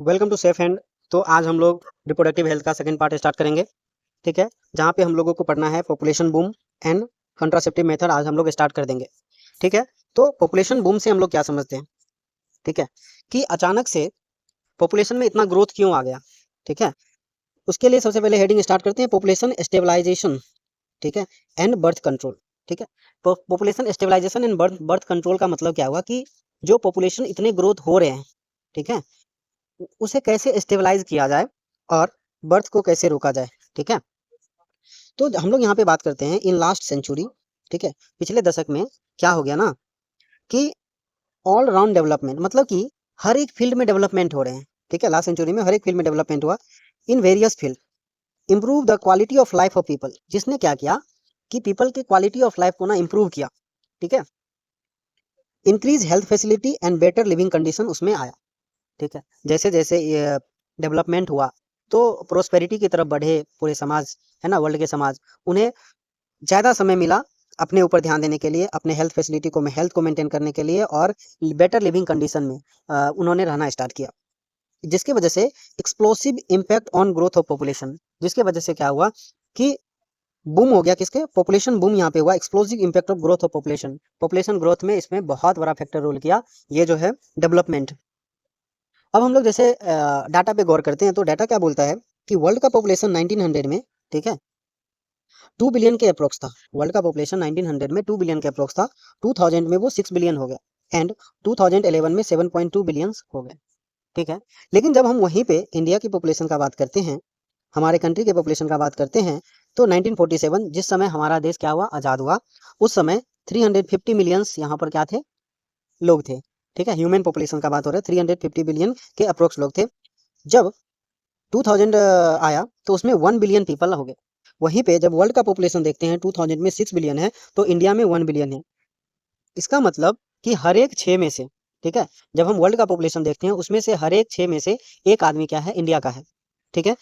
Welcome to safe hand. तो आज हम लोग रिप्रोडक्टिव हेल्थ का सेकंड पार्ट स्टार्ट करेंगे। ठीक है, जहाँ पे हम लोगों को पढ़ना है population boom and contraceptive method. आज हम लोग स्टार्ट कर देंगे। ठीक है, तो पॉपुलेशन बूम से हम लोग क्या समझते हैं? ठीक है, कि अचानक से पॉपुलेशन में इतना ग्रोथ क्यों आ गया। ठीक है, उसके लिए सबसे पहले हेडिंग स्टार्ट करते हैं, पॉपुलेशन स्टेबलाइजेशन। ठीक है, एंड बर्थ कंट्रोल। ठीक है, population stabilization and birth control का मतलब क्या हुआ कि जो पॉपुलेशन इतने ग्रोथ हो रहे हैं, ठीक है, उसे कैसे स्टेबलाइज किया जाए और बर्थ को कैसे रोका जाए। ठीक है, तो हम लोग यहाँ पे बात करते हैं इन लास्ट सेंचुरी। ठीक है, पिछले दशक में क्या हो गया ना कि ऑल राउंड डेवलपमेंट, मतलब कि हर एक फील्ड में डेवलपमेंट हो रहे हैं। ठीक है, लास्ट सेंचुरी में हर एक फील्ड में डेवलपमेंट हुआ in various field. Improve the quality of life of people, जिसने क्या किया कि पीपल की क्वालिटी ऑफ लाइफ को ना इम्प्रूव किया। ठीक है, increase health facility and better living condition उसमें आया। ठीक है, जैसे जैसे ये डेवलपमेंट हुआ तो प्रोस्पेरिटी की तरफ बढ़े पूरे समाज, है ना, वर्ल्ड के समाज। उन्हें ज़्यादा समय मिला अपने ऊपर ध्यान देने के लिए, अपने हेल्थ को मेंटेन करने के लिए, और बेटर लिविंग कंडीशन में उन्होंने रहना स्टार्ट किया, जिसकी वजह से explosive impact on growth of population. जिसके वजह से क्या हुआ कि बूम हो गया, किसके? पॉपुलेशन बूम यहाँ पे हुआ। Explosive impact of growth of population growth में इसमें बहुत बड़ा फैक्टर रोल किया ये जो है डेवलपमेंट। अब हम लोग जैसे डाटा पे गौर करते हैं तो डाटा क्या बोलता है कि वर्ल्ड का पॉपुलेशन 1900 में, ठीक है, 2 बिलियन के अप्रोक्स था। वर्ल्ड का पॉपुलेशन 1900 में 2 बिलियन के अप्रोक्स था। 2000 में वो 6 बिलियन हो गया एंड 2011 में 7.2 बिलियन हो गए। ठीक है, लेकिन जब हम वहीं पे इंडिया की पॉपुलेशन का बात करते हैं, हमारे कंट्री के पॉपुलेशन का बात करते हैं, तो 1947 जिस समय हमारा देश क्या हुआ, आज़ाद हुआ, उस समय 350 मिलियंस यहाँ पर क्या थे, लोग थे। ठीक है, ह्यूमन पॉपुलेशन का बात हो रहा है, 350 बिलियन के अप्रोक्स लोग थे। जब 2000 आया तो उसमें 1 बिलियन पीपल हो गए। वहीं पे जब वर्ल्ड का पॉपुलेशन देखते हैं 2000 में 6 बिलियन है, तो इंडिया में 1 बिलियन है। इसका मतलब कि हर एक 6 में से, ठीक है, जब हम वर्ल्ड का पॉपुलेशन देखते हैं उसमें से हर एक 6 में से एक आदमी क्या है, इंडिया का है। ठीक है,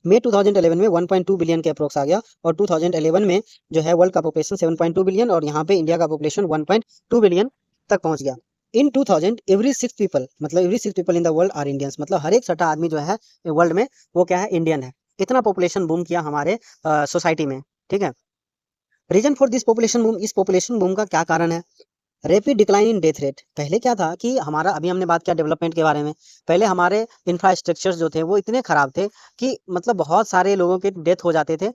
मई 2011 में 1.2 बिलियन के अप्रोक्स आ गया और 2011 में जो है वर्ल्ड का पॉपुलेशन 7.2 बिलियन और यहाँ पे इंडिया का पॉपुलेशन 1.2 बिलियन तक पहुंच गया। इन 2000 एवरी 6 पीपल, मतलब every 6 people in the world are Indians, मतलब हर एक छठा आदमी जो है वर्ल्ड में वो क्या है, इंडियन है। इतना पॉपुलेशन बूम किया हमारे सोसाइटी में। ठीक है, reason for this population boom, इस पॉपुलेशन बूम का क्या कारण है? Rapid decline in death rate. पहले क्या था कि हमारा, अभी हमने बात किया डेवलपमेंट के बारे में, पहले हमारे इंफ्रास्ट्रक्चर्स जो थे वो इतने खराब थे कि मतलब बहुत सारे लोगों के डेथ हो जाते थे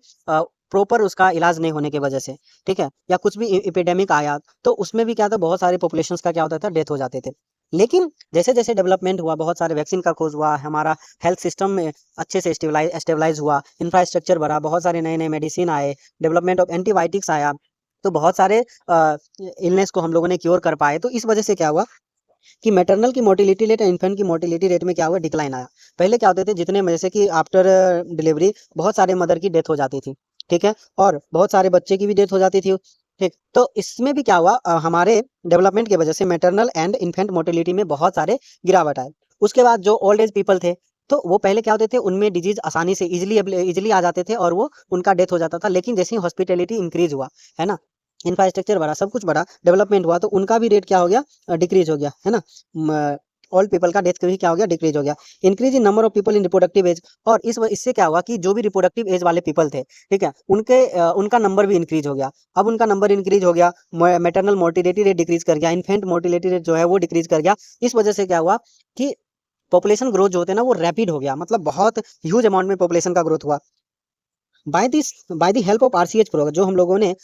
प्रॉपर उसका इलाज नहीं होने की वजह से। ठीक है, या कुछ भी एपिडेमिक आया तो उसमें भी क्या था, बहुत सारे पॉपुलेशंस का क्या होता था, डेथ हो जाते थे। लेकिन जैसे जैसे डेवलपमेंट हुआ, बहुत सारे वैक्सीन का खोज हुआ, हमारा हेल्थ सिस्टम में अच्छे से स्टेबलाइज हुआ, इंफ्रास्ट्रक्चर बढ़ा, बहुत सारे नए नए मेडिसिन आए, डेवलपमेंट ऑफ एंटीबायोटिक्स आया, तो बहुत सारे इलनेस को हम लोगों ने क्योर कर पाए। तो इस वजह से क्या हुआ कि मैटरनल की मोर्टिलिटी रेट, इन्फेंट की मोर्टिलिटी रेट में क्या हुआ, डिक्लाइन आया। पहले क्या होते थे, जितने जैसे कि आफ्टर डिलीवरी बहुत सारे मदर की डेथ हो जाती थी। ठीक है, और बहुत सारे बच्चे की भी डेथ हो जाती थी। ठीक, तो इसमें भी क्या हुआ, हमारे डेवलपमेंट की वजह से मैटरनल एंड इन्फेंट मोर्टिलिटी में बहुत सारे गिरावट आए। उसके बाद जो ओल्ड एज पीपल थे, तो वो पहले क्या होते थे, उनमें डिजीज आसानी से इजिली आ जाते थे और वो उनका डेथ हो जाता था। लेकिन जैसे ही हॉस्पिटलिटी इंक्रीज हुआ, है ना, इंफ्रास्ट्रक्चर बढ़ा, सब कुछ बढ़ा, डेवलपमेंट हुआ, तो उनका भी रेट क्या हो गया, डिक्रीज हो गया, है ना। ऑल पीपल का डेथ भी क्या हो गया, डिक्रीज हो गया। Increase in number of people in reproductive age, और इससे क्या हुआ कि जो भी रिप्रोडक्टिव एज वाले पीपल थे, ठीक है, उनका नंबर भी इंक्रीज हो गया। अब उनका नंबर इंक्रीज हो गया, मैटरनल मोर्टिलिटी रेट डिक्रीज कर गया, इन्फेंट मोर्टिलिटी रेट जो है वो डिक्रीज कर गया। इस वजह से क्या हुआ कि पॉपुलेशन ग्रोथ जो होते हैं ना वो रैपिड हो गया, मतलब बहुत ह्यूज अमाउंट में पॉपुलेशन का ग्रोथ हुआ। By the help of RCH program, जो हम लोगों ने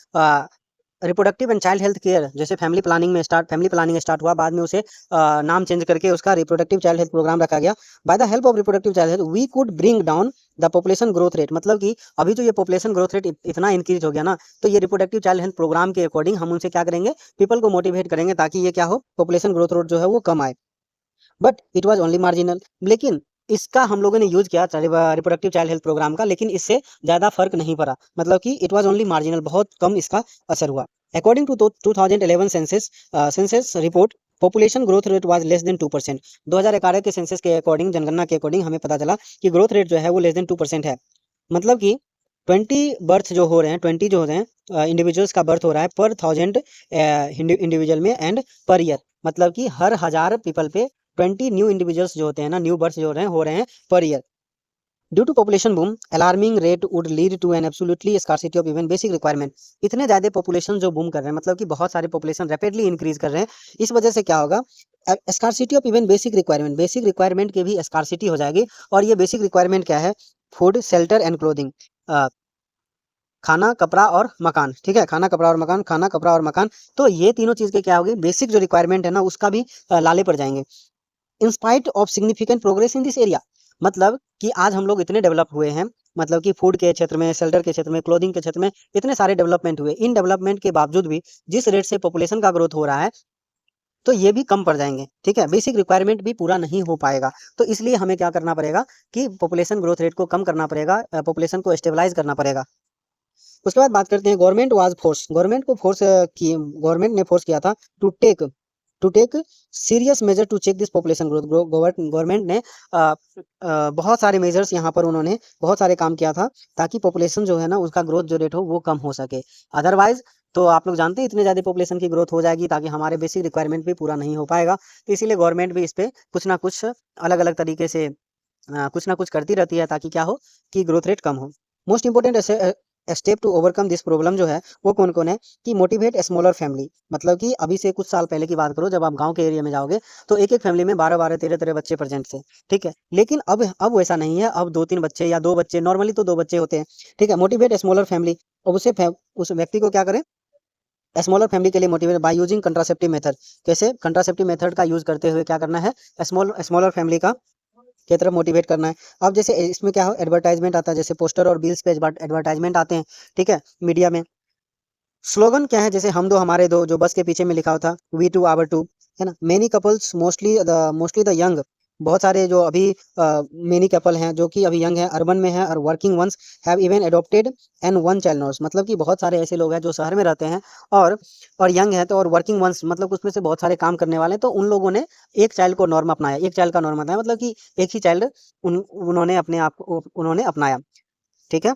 reproductive and child health care, जैसे फैमिली प्लानिंग स्टार्ट हुआ, बाद में उसे नाम चेंज करके उसका रिप्रोडक्टिव चाइल्ड हेल्थ प्रोग्राम रखा गया। By the help of reproductive child health we could bring down the population growth rate, मतलब कि अभी जो ये पॉपुलेशन ग्रोथ रेट इतना इंक्रीज हो गया ना, तो ये रिप्रोडक्टिव चाइल्ड हेल्थ प्रोग्राम के अकॉर्डिंग हम उनसे क्या करेंगे, पीपल को मोटिवेट करेंगे ताकि ये क्या हो, पॉपुलेशन ग्रोथ रेट जो है वो कम आए। But it was only marginal, लेकिन इसका हम लोगों ने यूज किया रिप्रोडक्टिव चाइल्ड हेल्थ प्रोग्राम का, लेकिन इससे ज़्यादा फर्क नहीं पड़ा, मतलब कि इट वाज ओनली मार्जिनल, बहुत कम इसका असर हुआ। According to 2011 census report, population growth rate was less than 2%। 2011 के सेंसस के अकॉर्डिंग, जनगणना के अकॉर्डिंग हमें पता चला कि ग्रोथ रेट जो है वो लेस देन 2% है। मतलब कि 20 बर्थ जो हो रहे हैं, 20 जो हो रहे हैं इंडिविजुअल्स का बर्थ हो रहा है पर 1000 इंडिविजुअल में एंड पर ईयर, मतलब कि हर 1000 पीपल पे 20 न्यू इंडिविजुअल्स जो होते हैं ना, न्यू बर्थ जो हो रहे हैं per year. Due to population boom alarming rate would lead to an absolutely scarcity of even basic requirement. इतने ज्यादा पॉपुलेशन जो बूम कर रहे हैं, मतलब कि बहुत सारे पॉपुलेशन रैपिडली इंक्रीज कर रहे हैं, इस वजह से क्या होगा, scarcity of even basic requirement की भी स्कार्सिटी हो जाएगी। और ये बेसिक रिक्वायरमेंट क्या है, फूड, शेल्टर एंड क्लोथिंग, खाना, कपड़ा और मकान, ठीक है, खाना, कपड़ा और मकान, खाना, कपड़ा और मकान। तो ये तीनों चीज के क्या होगी, बेसिक जो रिक्वायरमेंट है ना, उसका भी लाले पड़ जाएंगे। In spite of significant progress in this area, मतलब कि आज हम लोग इतने डेवलप हुए हैं, मतलब कि फूड के क्षेत्र में, शेल्टर के क्षेत्र में, क्लोथिंग के क्षेत्र में इतने सारे डेवलपमेंट हुए, इन डेवलपमेंट के बावजूद भी जिस रेट से पॉपुलेशन का ग्रोथ हो रहा है, तो ये भी कम पड़ जाएंगे, ठीक है, बेसिक रिक्वायरमेंट भी पूरा नहीं हो पाएगा। तो इसलिए हमें क्या करना पड़ेगा कि पॉपुलेशन ग्रोथ रेट को कम करना पड़ेगा, पॉपुलेशन को स्टेबलाइज करना पड़ेगा। उसके बाद बात करते हैं गवर्नमेंट वाज फोर्स, गवर्नमेंट ने फोर्स किया था to take serious measure to check this population growth. Government ने बहुत सारे मेजर्स यहाँ पर उन्होंने बहुत सारे काम किया था ताकि पॉपुलेशन जो है ना, उसका ग्रोथ जो रेट हो वो कम हो सके। अदरवाइज तो आप लोग जानते हैं इतने ज़्यादा पॉपुलेशन की ग्रोथ हो जाएगी ताकि हमारे बेसिक रिक्वायरमेंट भी पूरा नहीं हो पाएगा। तो इसीलिए गवर्नमेंट भी इस पे कुछ ना कुछ अलग अलग तरीके से कुछ ना कुछ करती रहती है ताकि क्या हो कि ग्रोथ रेट कम हो। Most important step to overcome this problem जो है वो कौन कौन है कि मोटिवेट स्मॉलर फैमिली, मतलब कि अभी से कुछ साल पहले की बात करो, जब आप गांव के एरिया में जाओगे तो एक एक फैमिली में 12-12 13-13 बच्चे प्रेजेंट थे, ठीक है, लेकिन अब वैसा नहीं है, अब 2-3 बच्चे या 2 बच्चे, नॉर्मली तो 2 बच्चे होते हैं, ठीक है। मोटिवेट स्मॉलर फैमिली, अब उस व्यक्ति को क्या करें, स्मॉलर फैमिली के लिए motivate by using contraceptive method. कैसे, कंट्रासेप्टिव मेथड का यूज करते हुए क्या करना है, स्मॉलर फैमिली का की तरफ मोटिवेट करना है। अब जैसे इसमें क्या हो, एडवर्टाइजमेंट आता है, जैसे पोस्टर और बिल्स पे एडवर्टाइजमेंट आते हैं, ठीक है, मीडिया में। स्लोगन क्या है, जैसे हम दो हमारे दो, जो बस के पीछे में लिखा होता, वी टू आवर टू, है ना। Many couples, mostly the young, बहुत सारे जो अभी मेनी कपल हैं जो कि अभी यंग हैं, अर्बन में हैं और working once have even adopted and one child nurse, मतलब कि बहुत सारे ऐसे लोग हैं जो शहर में रहते हैं और यंग है, तो और वर्किंग वंस मतलब उसमें से बहुत सारे काम करने वाले हैं, तो उन लोगों ने एक चाइल्ड को नॉर्म अपनाया, एक चाइल्ड का नॉर्म अपनाया, मतलब कि एक ही चाइल्ड उन्होंने अपने आप को उन्होंने अपनाया, ठीक है।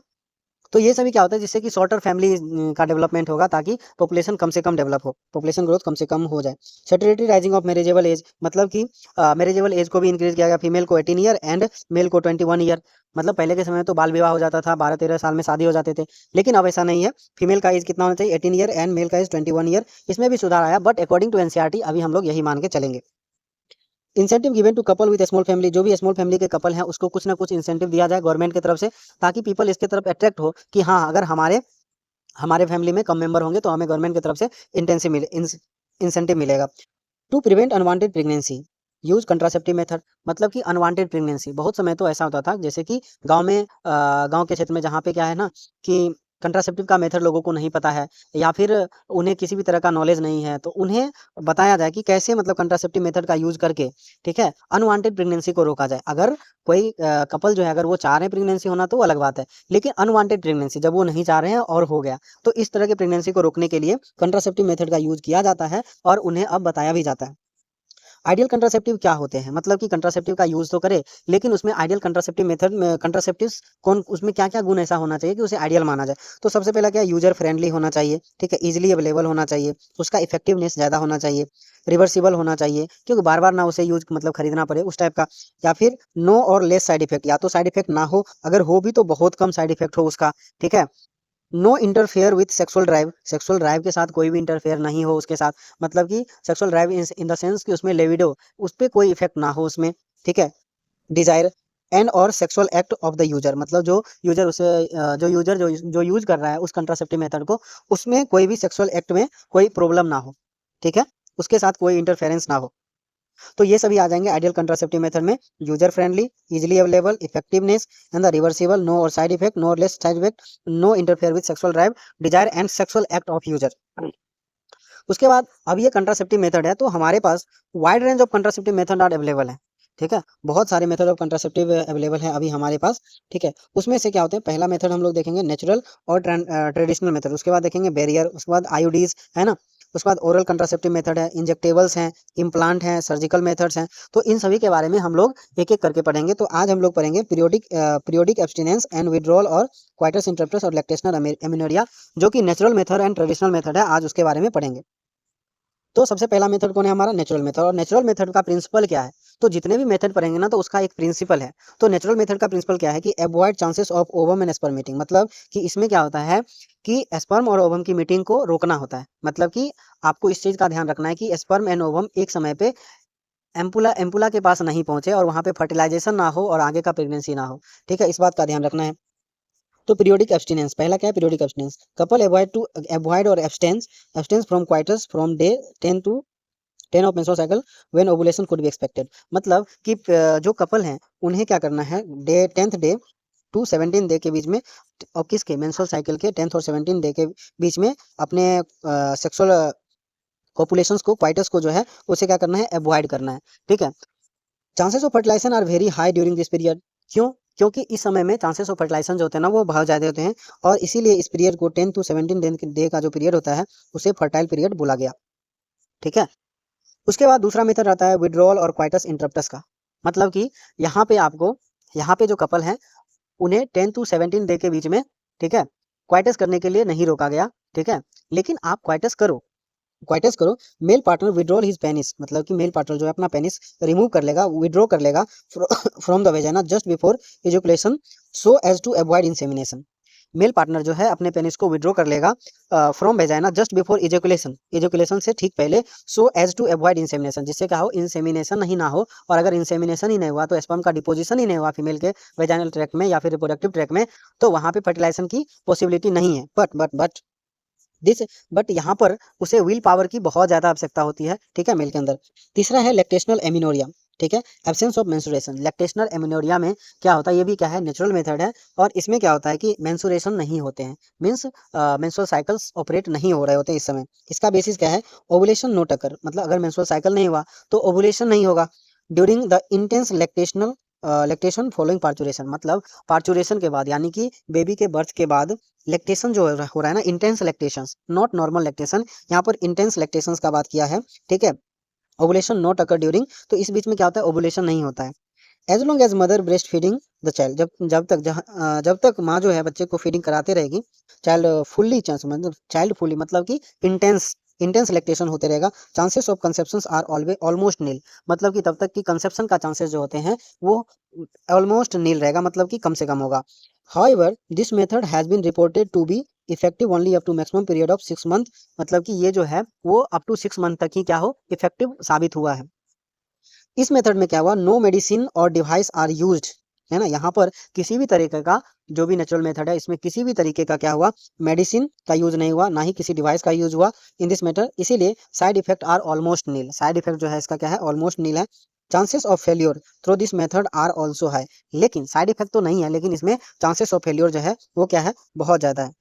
तो ये सभी क्या होता है, जिससे कि शॉर्टर फैमिली का डेवलपमेंट होगा ताकि पॉपुलेशन कम से कम डेवलप हो, पॉपुलेशन ग्रोथ कम से कम हो जाए। सेटरेटरी राइजिंग ऑफ मैरिजेबल एज, मतलब कि मैरिजेबल एज को भी इंक्रीज किया गया, फीमेल को 18 ईयर एंड मेल को 21 ईयर। मतलब पहले के समय में तो बाल विवाह हो जाता था, 12-13 साल में शादी हो जाते थे, लेकिन अब ऐसा नहीं है, फीमेल का एज कितना होना चाहिए, 18 ईयर एंड मेल का एज 21 ईयर। इसमें भी सुधार आया, बट अकॉर्डिंग टू एनसीईआरटी अभी हम लोग यही मान के चलेंगे। Incentive given to couple with small family, जो भी स्मॉल फैमिली के कपल हैं उसको कुछ ना कुछ इंसेंटिव दिया जाए गवर्नमेंट की तरफ से, ताकि पीपल इसके तरफ अट्रैक्ट हो कि हाँ, अगर हमारे हमारे फैमिली में कम मेंबर होंगे तो हमें गवर्नमेंट की तरफ से इंसेंटिव मिलेगा। To prevent unwanted pregnancy use contraceptive method, मतलब कि अनवांटेड प्रेगनेंसी, बहुत समय तो ऐसा होता था जैसे कि गांव के क्षेत्र में जहाँ पे क्या है ना कि कंट्रासेप्टिव का मेथड लोगों को नहीं पता है या फिर उन्हें किसी भी तरह का नॉलेज नहीं है, तो उन्हें बताया जाए कि कैसे मतलब कंट्रासेप्टिव मेथड का यूज करके, ठीक है, अनवांटेड प्रेगनेंसी को रोका जाए। अगर कोई कपल जो है अगर वो चाह रहे हैं प्रेगनेंसी होना तो वो अलग बात है, लेकिन अनवांटेड प्रेगनेंसी जब वो नहीं चाह रहे हैं और हो गया, तो इस तरह के प्रेगनेंसी को रोकने के लिए कंट्रासेप्टिव मेथड का यूज किया जाता है और उन्हें अब बताया भी जाता है। आइडियल कंट्रासेप्टिव क्या होते हैं, मतलब कि कंट्रासेप्टिव का यूज तो करे, लेकिन उसमें आइडियल कंट्रासेप्टिव मेथड में कंट्रासेप्टिव्स कौन, उसमें क्या क्या गुण ऐसा होना चाहिए कि उसे आइडियल माना जाए। तो सबसे पहला क्या, यूजर फ्रेंडली होना चाहिए, ठीक है, इजीली अवेलेबल होना चाहिए, उसका इफेक्टिवनेस ज़्यादा होना चाहिए, रिवर्सिबल होना चाहिए क्योंकि बार बार ना उसे यूज मतलब खरीदना पड़े उस टाइप का, या फिर नो और लेस साइड इफेक्ट, या तो साइड इफेक्ट ना हो, अगर हो भी तो बहुत कम साइड इफेक्ट हो उसका, ठीक है। No interfere with sexual drive के साथ कोई भी इंटरफेयर नहीं हो उसके साथ, मतलब कि sexual drive in the sense कि उसमें लेविडो उस पर कोई इफेक्ट ना हो उसमें, ठीक है। डिजायर एंड और sexual act of the user, मतलब जो यूजर उसे जो यूजर जो यूज कर रहा है उस कंट्रासेप्टिव मेथड को, उसमें कोई भी सेक्सुअल एक्ट में कोई प्रॉब्लम ना हो, ठीक है, उसके साथ कोई इंटरफेरेंस ना हो। तो ये सभी आ जाएंगे आइडियल कंट्रासेप्टिव मेथड में, user friendly, easily available, effectiveness and the reversible, no और साइड इफेक्ट, नो और less side effect, no interfere with sexual drive, desire and sexual act of user. उसके बाद अब ये कंट्रासेप्टिव मेथड है तो हमारे पास wide range of contraceptive method are available है, ठीक है, बहुत सारे मेथड ऑफ कंट्रासेप्टिव अवेलेबल है अभी हमारे पास, ठीक है। उसमें से क्या होते हैं, पहला मेथड हम लोग देखेंगे नेचुरल और ट्रेडिशनल मेथड, उसके बाद देखेंगे बैरियर, उसके बाद आईयूडीज, है ना, उसके बाद ओरल कंट्रासेप्टिव मेथड है, इंजेक्टेबल्स हैं, इम्प्लांट हैं, सर्जिकल मेथड्स हैं। तो इन सभी के बारे में हम लोग एक एक करके पढ़ेंगे। तो आज हम लोग पढ़ेंगे पीरियोडिक एब्सटिनेंस एंड विड्रॉल और क्वाइटस इंटरप्टस और लैक्टेशनल एमिनोरिया, जो कि natural method and traditional method है, आज उसके बारे में पढ़ेंगे। तो सबसे पहला मेथड कौन है हमारा, नेचुरल मेथड। और नेचुरल मेथड का प्रिंसिपल क्या है, तो जितने भी मेथड पढ़ेंगे ना तो उसका एक प्रिंसिपल है। तो नेचुरल मेथड का प्रिंसिपल क्या है कि avoid chances of ovum and sperm meeting, मतलब कि इसमें क्या होता है कि स्पर्म और ओवम की मीटिंग को रोकना होता है। मतलब कि आपको इस चीज का ध्यान रखना है कि स्पर्म एंड ओवम एक समय पे एम्पुला एम्पुला के पास नहीं पहुंचे और वहां पे फर्टिलाइजेशन ना हो और आगे का प्रेगनेंसी ना हो। ठीक है, इस बात का ध्यान रखना है। तो पीरियोडिक एब्सटिनेंस, पहला क्या है? Periodic abstinence. कपल अवॉइड और abstains from coitus from day 10 of menstrual cycle when ovulation could be expected. मतलब कि जो कपल हैं उन्हें क्या करना है, day 10th day to 17 day के बीच में, और किसके? मेंस्ट्रुअल साइकिल के 10th और 17 डे के बीच में अपने सेक्सुअल पॉपुलेशंस को, क्वाइटस को जो है उसे क्या करना है? अवॉइड करना है। ठीक है। Chances of fertilization are very high during this period. क्यों? क्योंकि इस समय में चांसेस ऑफ फर्टिलाइजेशन जो होते हैं ना वो बहुत ज़्यादा होते हैं, और इसीलिए इस पीरियड को 10 to 17 डे का जो पीरियड होता है उसे फर्टाइल पीरियड बोला गया। ठीक है। उसके बाद दूसरा मेथड आता है विड्रॉल और क्वाइटस इंटरप्टस का। मतलब कि यहाँ पे जो कपल हैं उन्हें 10 to 17 डे के बीच में, ठीक है, क्वाइटस करने के लिए नहीं रोका गया। ठीक है। लेकिन आप क्वाइटस करो, male partner withdrawal his penis, मतलब कि मेल पार्टनर जो है अपना पेनिस रिमूव कर लेगा, विड्रॉ कर लेगा from the vagina just before ejaculation so as to avoid insemination. Male partner जो है अपने पेनिस को विड्रॉ कर लेगा from vagina just before ejaculation से ठीक पहले, so as to avoid insemination, जिससे क्या हो? इंसेमिनेशन नहीं ना हो। और अगर इंसेमिनेशन ही नहीं हुआ तो स्पर्म का डिपोजिशन ही नहीं हुआ फीमेल के वेजाइनल ट्रैक्ट में या फिर रिप्रोडक्टिव ट्रैक्ट में, तो वहां पे फर्टिलाइजेशन की पॉसिबिलिटी नहीं है। बट दिस बट यहाँ पर उसे विल पावर की बहुत ज़्यादा आवश्यकता होती है। ठीक है, मेल के अंदर। तीसरा है लैक्टेशनल एमिनोरिया। ठीक है, absence of menstruation. Lactational amenorrhoea में क्या होता है? ये भी क्या है? नेचुरल मेथड है, और इसमें क्या होता है कि मेंस्ट्रुएशन नहीं होते हैं, मीन्स मेंस्ट्रुअल साइकिल्स ऑपरेट नहीं हो रहे होते इस समय। इसका बेसिस क्या है? ओवुलेशन नॉट अकर, मतलब अगर मेंस्ट्रुअल साइकिल नहीं हुआ तो ओवुलेशन नहीं होगा during the intense lactation following parturition, मतलब पार्चुरेशन के बाद, यानी कि बेबी के बर्थ के बाद लैक्टेशन जो हो रहा है ना, इंटेंस लैक्टेशंस, नॉट नॉर्मल लैक्टेशन, यहाँ पर इंटेंस लैक्टेशंस का बात किया है। ठीक है। ओवुलेशन नॉट अकर ड्यूरिंग, तो इस बीच में क्या होता है? ओवुलेशन नहीं होता है। As long as mother breast feeding the child, जब तक माँ जो है बच्चे को फीडिंग कराते रहेगी, चाइल्ड फुली मतलब कि इंटेंस लैक्टेशन होते रहेगा, chances of conception are always almost nil, मतलब कि तब तक कि कंसेप्शन का चांसेस जो होते हैं वो ऑलमोस्ट नील रहेगा, मतलब कि कम से कम होगा। However, this method has been reported to be effective only up to maximum period of 6 month, मतलब कि ये जो है वो अप टू 6 मंथ तक ही क्या हो? इफेक्टिव साबित हुआ है। इस मेथड में क्या हुआ? नो मेडिसिन और डिवाइस आर यूज्ड, है ना। यहाँ पर किसी भी तरीके का जो भी नेचुरल मेथड है इसमें किसी भी तरीके का क्या हुआ? मेडिसिन का यूज नहीं हुआ, ना ही किसी डिवाइस का यूज हुआ इन दिस मेथड, इसीलिए side effect are almost nil. Side effect जो है इसका क्या है? ऑलमोस्ट नील है। Chances of failure through this method are also high, लेकिन साइड इफेक्ट तो नहीं है, लेकिन इसमें चांसेस ऑफ फेल्योर जो है वो क्या है? बहुत ज्यादा है।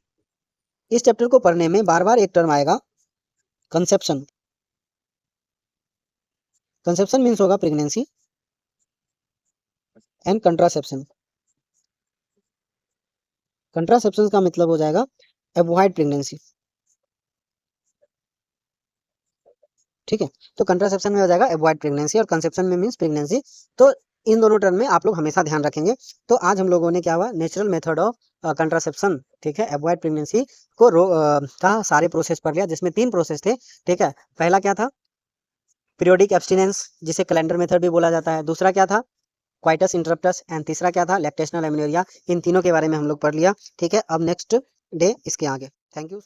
इस चैप्टर को पढ़ने में बार बार एक टर्म आएगा, कंसेप्शन। कंसेप्शन मीन्स होगा प्रेगनेंसी, एंड कंट्रासेप्शन। कंट्रासेप्शन का मतलब हो जाएगा अवॉइड प्रेगनेंसी। ठीक है, तो कंट्रासेप्शन में हो जाएगा अवॉइड प्रेगनेंसी, और कंसेप्शन में मीन्स प्रेगनेंसी। तो इन दोनों टर्म में आप लोग हमेशा ध्यान रखेंगे। तो आज हम लोगों ने क्या हुआ? नेचुरल मेथड ऑफ कंट्रासेप्शन, ठीक है, अवॉइड प्रेगनेंसी का सारे प्रोसेस पढ़ लिया, जिसमें 3 प्रोसेस थे। ठीक है, पहला क्या था? पीरियोडिक एब्सटिनेंस, जिसे कैलेंडर मेथड भी बोला जाता है। दूसरा क्या था? क्वाइटस इंटरप्टस, एंड तीसरा क्या था? Lactational amenorrhoea. इन तीनों के बारे में हम लोग पढ़ लिया। ठीक है, अब नेक्स्ट डे इसके आगे। Thank you.